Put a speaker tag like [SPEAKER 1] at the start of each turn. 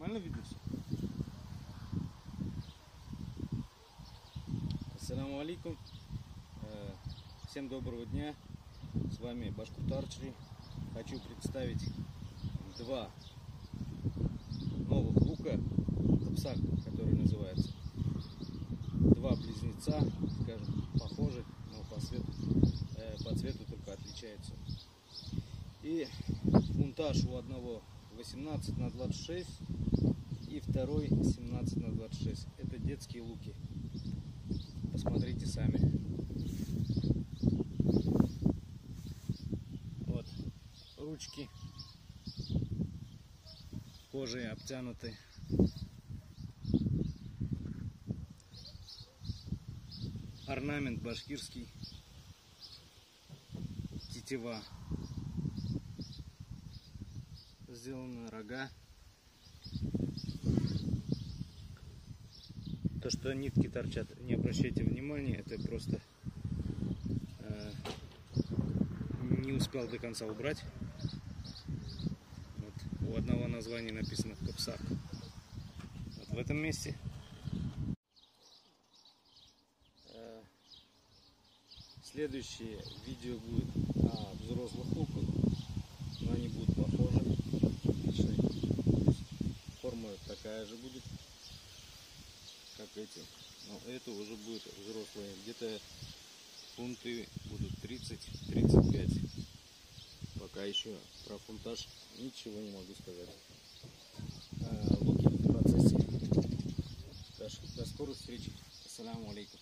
[SPEAKER 1] Нормально видно все? Ассаламу алейкум. Всем доброго дня. С вами Башкурт Арчери. Хочу представить два новых лука Капсак, который называется. Два близнеца, скажем, похожи, но по цвету только отличаются. И фунтаж у одного 18×26 и второй 17×26. Это детские луки. Посмотрите сами. Вот ручки кожей обтянуты. Орнамент башкирский. Тетива. Сделаны рога. То, что нитки торчат, не обращайте внимания, это просто не успел до конца убрать. Вот. У одного названия написано Капсак. Вот в этом месте. Следующее видео будет о взрослых луках, но они будут похожи. Форма такая же будет, как эти, но это уже будет взрослые. Где-то фунты будут 30-35. Пока еще про фунтаж ничего не могу сказать. Луки в процессе. До скорых встреч. Ассаламу алейкум.